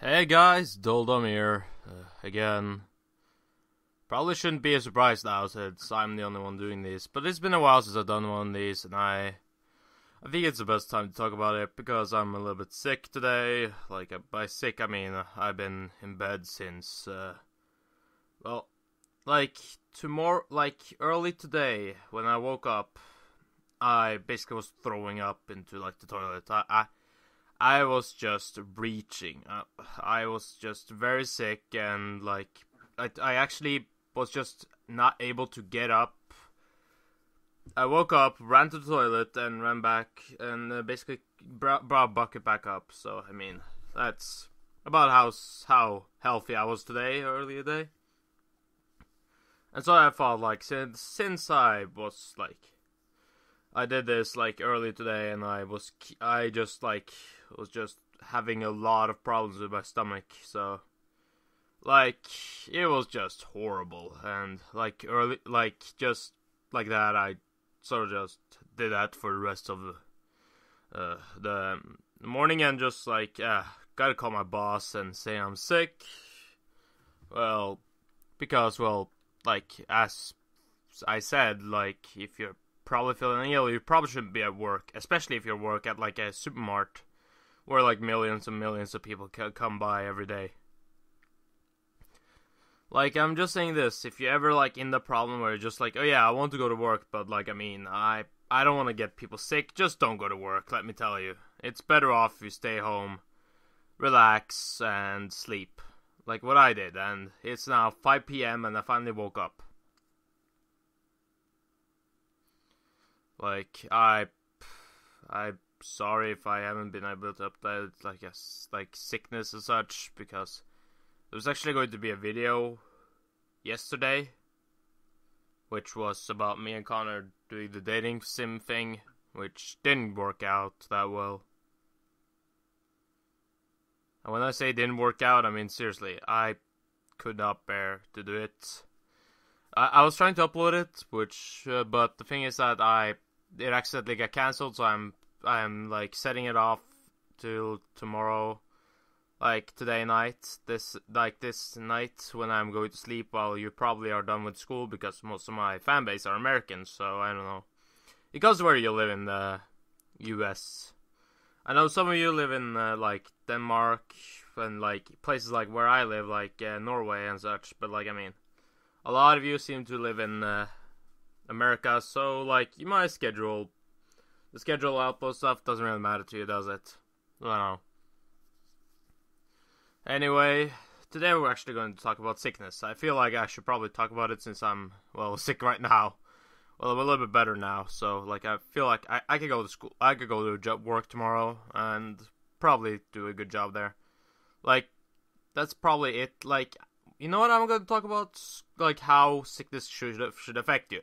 Hey guys, Doldom here, again. Probably shouldn't be a surprise now since I'm the only one doing this, but it's been a while since I've done one of these, and I think it's the best time to talk about it because I'm a little bit sick today. Like, by sick I mean I've been in bed since, early today when I woke up, I basically was throwing up into, the toilet. I was just reaching. I was just very sick, and I actually was just not able to get up. I woke up, ran to the toilet, and ran back, and basically brought a bucket back up. So I mean, that's about how healthy I was today, earlier today. And so I thought, since I was I did this early today, and I was just having a lot of problems with my stomach, so it was just horrible, and just like that I sort of just did that for the rest of the morning, and just gotta call my boss and say I'm sick. Well, because as I said, if you're probably feeling ill, you probably shouldn't be at work, especially if you work at a supermarket where millions and millions of people come by every day. I'm just saying this, if you're ever in the problem where you're just oh yeah, I want to go to work, but I don't want to get people sick, just don't go to work, let me tell you. It's better off if you stay home, relax, and sleep. Like what I did, and it's now 5 p.m. and I finally woke up. I'm sorry if I haven't been able to update sickness and such, because there was actually going to be a video yesterday, which was about me and Connor doing the dating sim thing, which didn't work out that well. And when I say didn't work out, I mean seriously, I could not bear to do it. I was trying to upload it, but the thing is that it accidentally got cancelled, so I'm setting it off till tomorrow, today night, this night when I'm going to sleep while you probably are done with school, because most of my fan base are Americans, so I don't know. It goes where you live in the US. I know some of you live in Denmark and places where I live, Norway and such, but I mean, a lot of you seem to live in America, so you might the schedule outpost stuff doesn't really matter to you, does it? I don't know. Anyway, today we're actually going to talk about sickness. I feel like I should probably talk about it since I'm, sick right now. Well, I'm a little bit better now, so I feel like I could go to school, I could go to work tomorrow and probably do a good job there. That's probably it. You know what I'm going to talk about? How sickness should affect you.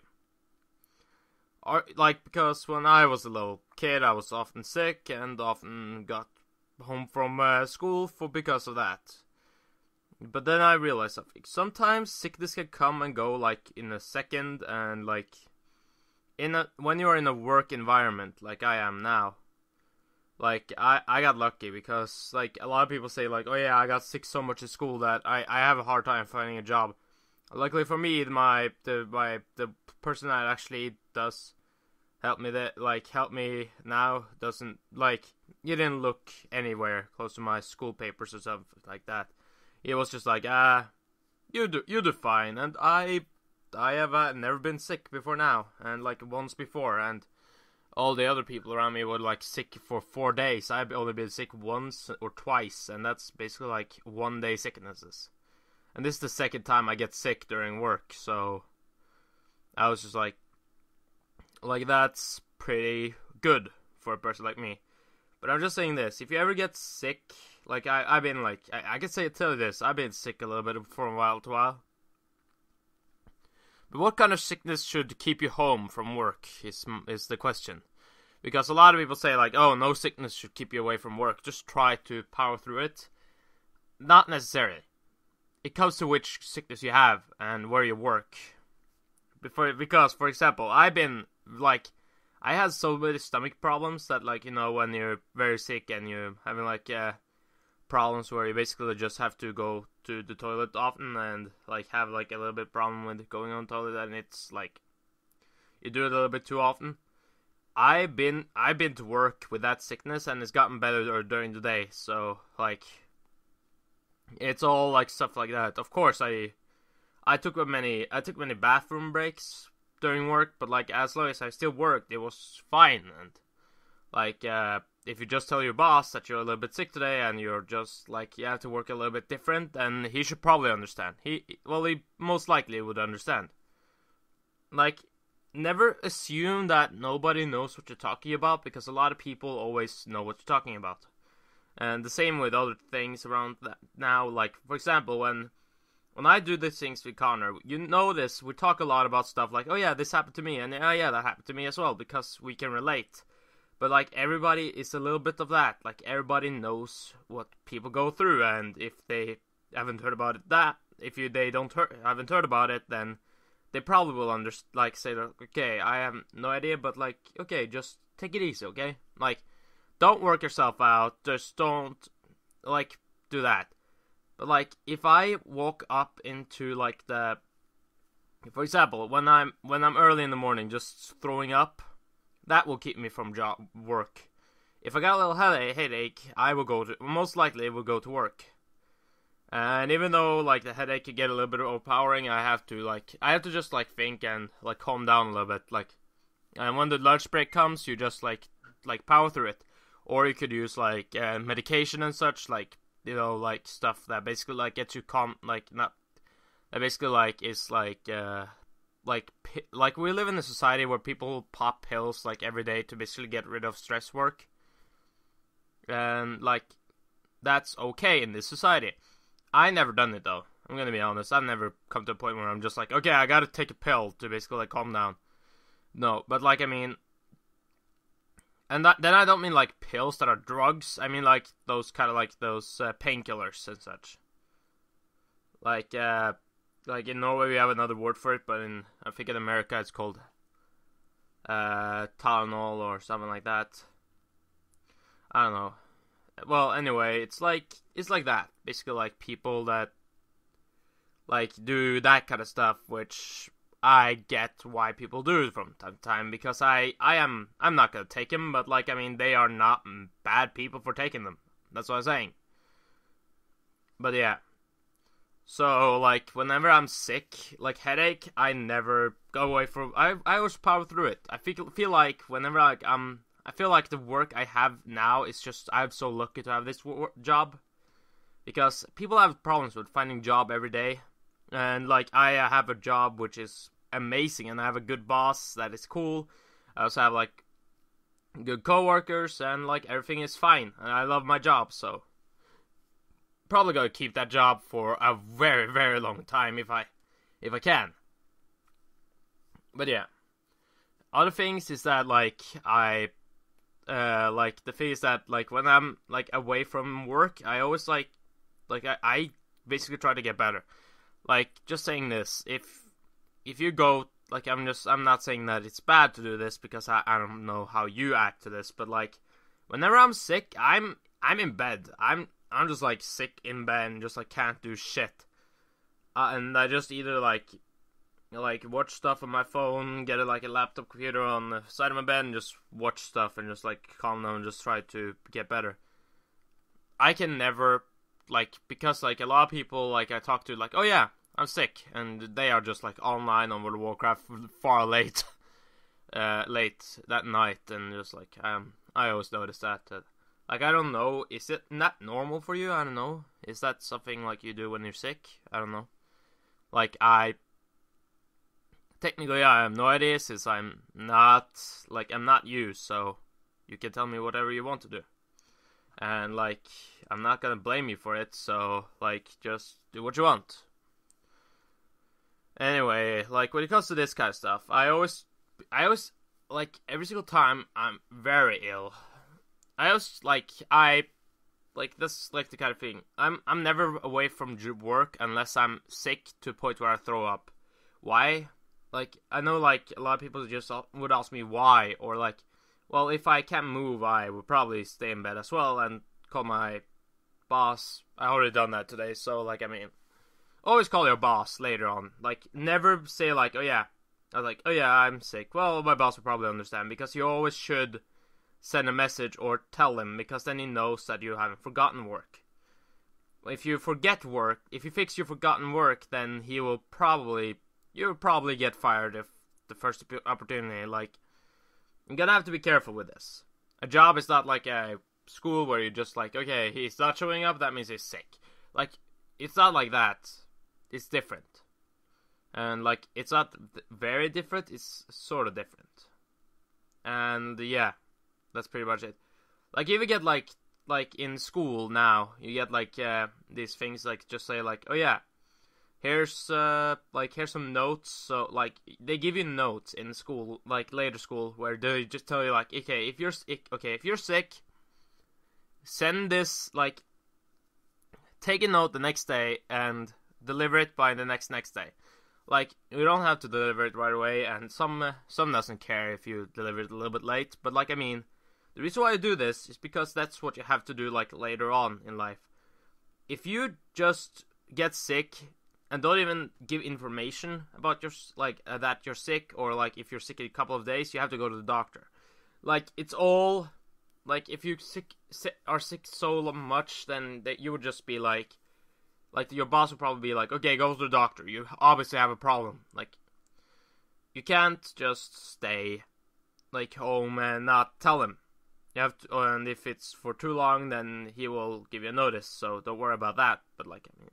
Because when I was a little kid, I was often sick and often got home from school because of that. But then I realized something. Sometimes sickness can come and go in a second, and when you're in a work environment like I am now, I got lucky because a lot of people say oh yeah, I got sick so much at school that I have a hard time finding a job. Luckily for me, the person that actually does help me now doesn't he didn't look anywhere close to my school papers or something like that. He was just you do fine, and I have never been sick before now, and once before, and all the other people around me were sick for 4 days. I've only been sick once or twice, and that's basically 1 day sicknesses. And this is the second time I get sick during work, so I was just that's pretty good for a person like me. But I'm just saying this, if you ever get sick, I've been I could tell you this, I've been sick a little bit from a while to while. But what kind of sickness should keep you home from work is the question. Because a lot of people say oh, no sickness should keep you away from work, just try to power through it. Not necessarily. It comes to which sickness you have and where you work. Because, for example, I've been I had so many stomach problems that when you're very sick and you're having problems where you basically just have to go to the toilet often and like have like a little bit problem with going on the toilet, and it's like you do it a little bit too often. I've been to work with that sickness, and it's gotten better during the day. So like, it's all like stuff like that. Of course, I took many bathroom breaks during work, but like as long as I still worked, it was fine. And like, if you just tell your boss that you're a little bit sick today and you're just like you have to work a little bit different, then he should probably understand. He most likely would understand. Like, never assume that nobody knows what you're talking about, because a lot of people always know what you're talking about. And the same with other things around that now. Like, for example, when I do these things with Connor, you notice we talk a lot about stuff like, oh yeah, this happened to me, and oh yeah, that happened to me as well, because we can relate. But like, everybody is a little bit of that. Like, everybody knows what people go through, and if they haven't heard about it, haven't heard about it, then they probably will say that, okay, I have no idea, but like, okay, just take it easy, okay? Like, don't work yourself out, just don't, like, do that. But like, if I walk up into like for example, when I'm early in the morning just throwing up, that will keep me from work. If I got a little headache, most likely will go to work. And even though like the headache could get a little bit overpowering, I have to just like think and like calm down a little bit. Like, and when the lunch break comes, you just like power through it. Or you could use like medication and such, like, you know, like stuff that basically like gets you calm, like not that basically like is like we live in a society where people pop pills like every day to basically get rid of stress work. And like, that's okay in this society. I never done it though. I'm gonna be honest. I've never come to a point where I'm just like, okay, I gotta take a pill to basically like calm down. No, but like, I mean, and then I don't mean like pills that are drugs. I mean like those kind of like those painkillers and such. Like in Norway we have another word for it, but I think in America it's called Tylenol or something like that. I don't know. Well, anyway, it's like that. Basically, like people that like do that kind of stuff, which I get why people do it from time to time, because I'm not gonna take them, but like, I mean, they are not bad people for taking them. That's what I'm saying. But yeah. So like, whenever I'm sick, like headache, I never go away from. I always power through it. I feel like whenever like I feel like the work I have now is just, I'm so lucky to have this job. Because people have problems with finding job every day. And like, I have a job which is amazing, and I have a good boss that is cool. I also have like good coworkers, and like everything is fine. And I love my job, so probably gonna keep that job for a very, very long time if I can. But yeah. Other things is that like like the thing is that like when I'm like away from work, I always I basically try to get better. Like, just saying this, if you go, like, I'm not saying that it's bad to do this, because I don't know how you act to this, but like, whenever I'm sick, I'm in bed. I'm just like sick in bed and just like can't do shit. And I just either like watch stuff on my phone, get a laptop computer on the side of my bed and just watch stuff and just like calm down and just try to get better. I can never, like, because like a lot of people like I talk to, like, oh yeah, I'm sick, and they are just like online on World of Warcraft far late that night, and just like I always notice that like, I don't know, is it not normal for you? I don't know. Is that something like you do when you're sick? I don't know. Like, technically I have no idea, since I'm not you, so you can tell me whatever you want to do. And like, I'm not gonna blame you for it, so like, just do what you want. Anyway, like, when it comes to this kind of stuff, I always like, every single time I'm very ill, this like the kind of thing. I'm never away from work unless I'm sick to a point where I throw up. Why? Like, I know like a lot of people just would ask me why, or like, well, if I can't move, I would probably stay in bed as well and call my boss. I already done that today, so like I mean, always call your boss later on. Like never say like, oh yeah, I'm sick. Well, my boss will probably understand, because you always should send a message or tell him, because then he knows that you haven't forgotten work. If you forget work, if you fix your forgotten work, then you'll probably get fired if the first opportunity. Like, you're gonna have to be careful with this. A job is not like a school where you're just like, okay, he's not showing up, that means he's sick. Like, it's not like that. It's different. And like, it's not very different, it's sort of different. And yeah, that's pretty much it. Like, if you get like in school now, you get like these things like just say like, oh yeah, here's some notes. So like they give you notes in school, like later school, where they just tell you like, okay, if you're sick, send this, like, take a note the next day and deliver it by the next day. Like, you don't have to deliver it right away, and some doesn't care if you deliver it a little bit late. But like I mean, the reason why I do this is because that's what you have to do like later on in life. If you just get sick and don't even give information about your that you're sick, or like if you're sick in a couple of days, you have to go to the doctor. Like, it's all like, if you are sick so much, then that you would just be like your boss would probably be like, okay, go to the doctor. You obviously have a problem. Like, you can't just stay like home and not tell him. You have to, and if it's for too long, then he will give you a notice. So don't worry about that. But like, I mean,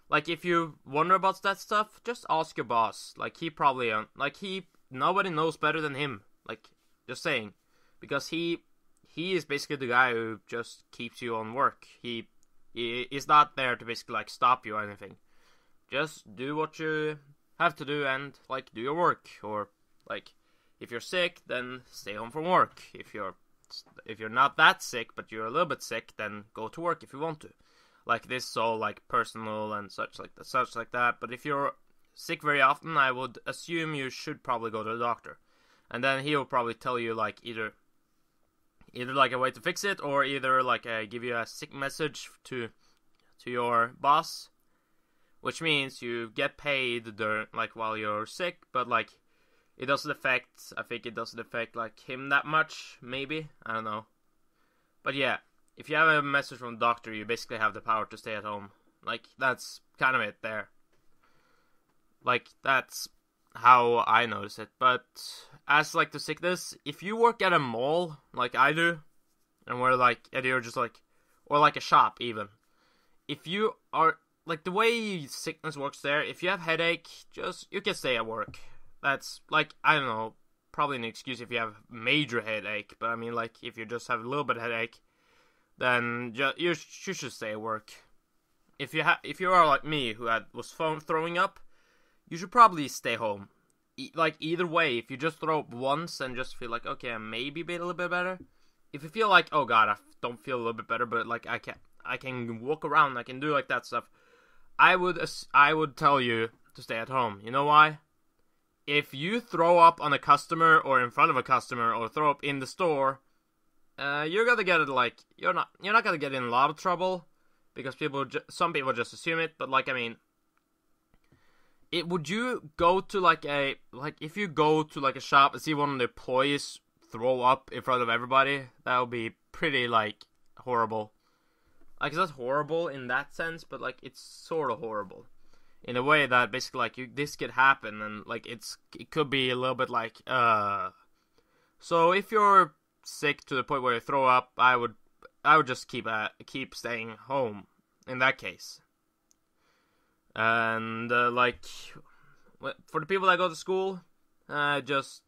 like, if you wonder about that stuff, just ask your boss. Like, he probably nobody knows better than him. Like, just saying, because he is basically the guy who just keeps you on work. He is not there to basically like stop you or anything. Just do what you have to do and like do your work. Or like, if you're sick, then stay home from work. If you're not that sick, but you're a little bit sick, then go to work if you want to. Like, this is all like personal and such like that. But if you're sick very often, I would assume you should probably go to the doctor, and then he will probably tell you like either like a way to fix it, or either like give you a sick message to your boss, which means you get paid like while you're sick, but like I think it doesn't affect like him that much, maybe, I don't know. But yeah, if you have a message from the doctor, you basically have the power to stay at home. Like, that's kind of it there. Like, that's how I notice it. But as like the sickness, if you work at a mall like I do, and you're just like, or like a shop even, if you are like, the way sickness works there, if you have headache, you can stay at work. That's like, I don't know, probably an excuse if you have major headache, but I mean, like, if you just have a little bit of headache, then you should stay at work. If you are like me, who was throwing up, you should probably stay home. Like, either way, if you just throw up once and just feel like, okay, I maybe be a little bit better. If you feel like, oh god, I don't feel a little bit better, but like I can walk around, I can do like that stuff, I would tell you to stay at home. You know why? If you throw up on a customer or in front of a customer or throw up in the store, you're gonna get it, like, you're not gonna get in a lot of trouble, because some people just assume it. But like, I mean, would you go to if you go to like a shop and see one of the employees throw up in front of everybody, that would be pretty like horrible. Like, it's not horrible in that sense, but like, it's sort of horrible in a way that basically like this could happen, and like it could be a little bit like So if you're sick to the point where you throw up, I would just keep staying home in that case. And like, for the people that go to school, just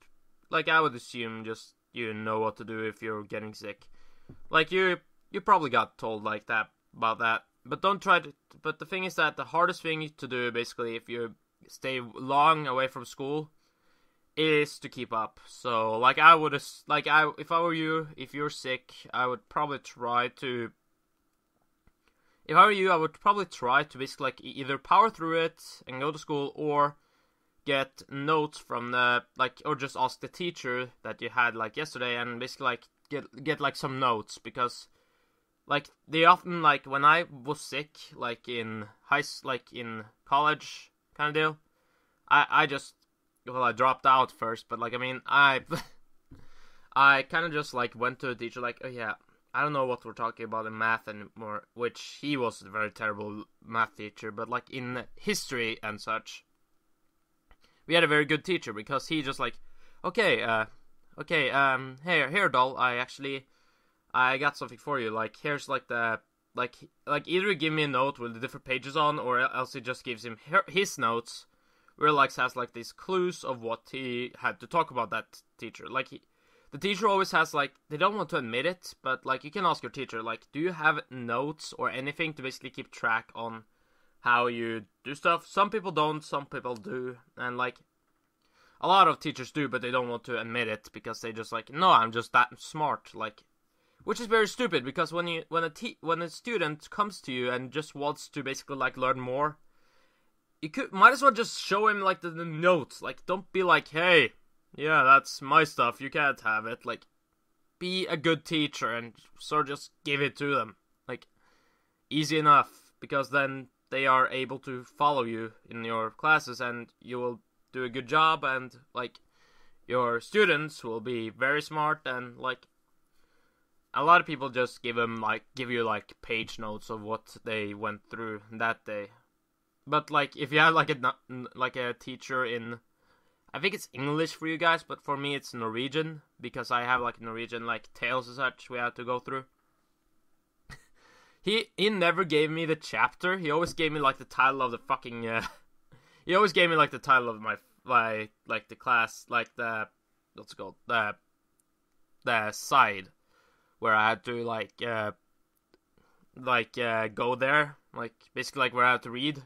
like, I would assume just you know what to do if you're getting sick. Like, you probably got told like that about that. But don't try to. But the thing is that the hardest thing to do, basically, if you stay long away from school, is to keep up. So, like, if I were you, if you're sick, I would probably try to. If I were you, I would probably try to basically like either power through it and go to school, or get notes from or just ask the teacher that you had like yesterday, and basically like get like some notes, because like they often, like when I was sick, like in like in college kind of deal, I just, well, I dropped out first, but like I mean I I kind of just like went to the teacher like, oh yeah, I don't know what we're talking about in math anymore, which he was a very terrible math teacher, but like in history and such, we had a very good teacher because he just like, okay, here, doll, I got something for you. Like, here's like the, like either give me a note with the different pages on, or else he just gives him his notes, where like has like these clues of what he had to talk about that teacher. Like the teacher always has like, they don't want to admit it, but like you can ask your teacher like, do you have notes or anything to basically keep track on how you do stuff? Some people don't, some people do, and like a lot of teachers do, but they don't want to admit it because they just like, no, I'm just that smart, like, which is very stupid because when a student comes to you and just wants to basically like learn more, you might as well just show him like the notes. Like, don't be like, hey, yeah, that's my stuff, you can't have it. Like, be a good teacher and sort of just give it to them. Like, easy enough, because then they are able to follow you in your classes and you will do a good job, and like your students will be very smart, and like a lot of people just give you like page notes of what they went through that day. But like if you have like a teacher in, I think it's English for you guys, but for me it's Norwegian, because I have like Norwegian like tales and such we had to go through. He never gave me the chapter. He always gave me like the title of the fucking he always gave me like the title of my like the class, like the, what's it called, the side where I had to go there, like basically like where I had to read.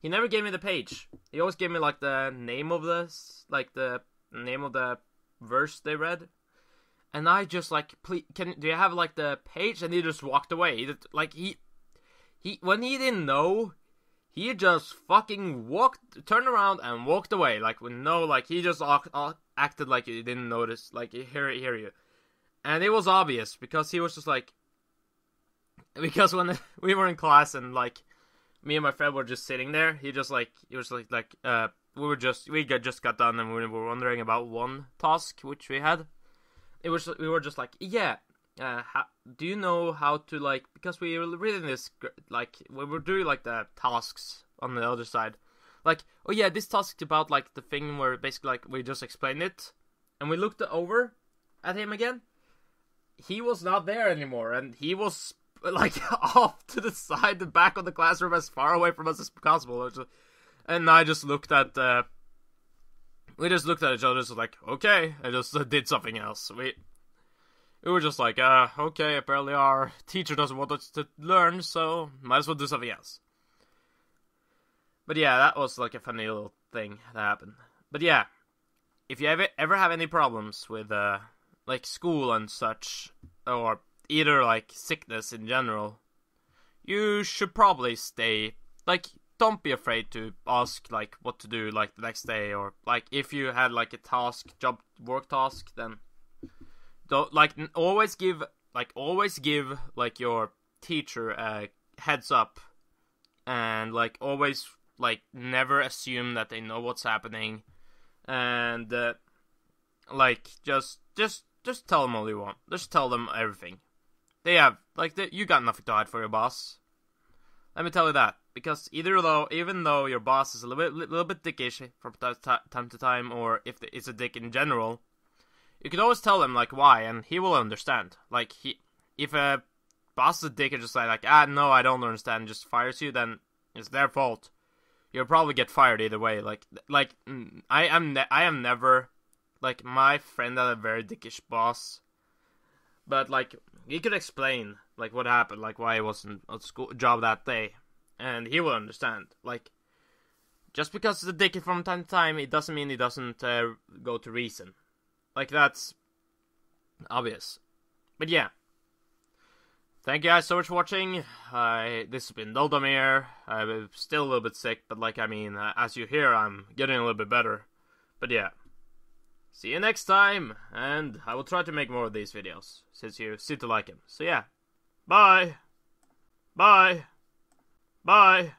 He never gave me the page. He always gave me like the name of the name of the verse they read, and I just like, please, do you have like the page? And he just walked away. Like he when he didn't know, he just fucking turned around and walked away. Like with no, like he just acted like he didn't notice, like hear you. And it was obvious because he was just like, because when we were in class and like me and my friend were just sitting there, he was like we just got done and we were wondering about one task which we had. We were just like, yeah, do you know how to, like, because we were reading this, like we were doing like the tasks on the other side, like, oh yeah, this task is about like the thing where basically like we just explained it, and we looked over at him again. He was not there anymore, and he was like off to the side, the back of the classroom, as far away from us as possible. And I just looked at, we just looked at each other, just like, okay, I just did something else. We were just like, okay, apparently our teacher doesn't want us to learn, so might as well do something else. But yeah, that was like a funny little thing that happened. But yeah, if you ever have any problems with, like school and such, or either like sickness in general, you should probably don't be afraid to ask like what to do like the next day, or like if you had like a work task, then don't always give like your teacher a heads up, and like always like never assume that they know what's happening, and like just tell them all you want. Just tell them everything. You got nothing to hide for your boss. Let me tell you that. Because even though your boss is a little bit dickish from time to time, or if it's a dick in general, you can always tell him like why, and he will understand. Like if a boss is a dick and just no, I don't understand, and just fires you, then it's their fault. You'll probably get fired either way. I am never. Like, my friend had a very dickish boss, but, like, he could explain, like, what happened, like, why he wasn't at job that day, and he will understand. Like, just because it's a dick from time to time, it doesn't mean he doesn't go to reason. Like, that's obvious. But yeah, thank you guys so much for watching. This has been Doldomir. I'm still a little bit sick, but, like, I mean, as you hear, I'm getting a little bit better. But yeah. See you next time, and I will try to make more of these videos, since you seem to like them. So yeah, bye! Bye. Bye.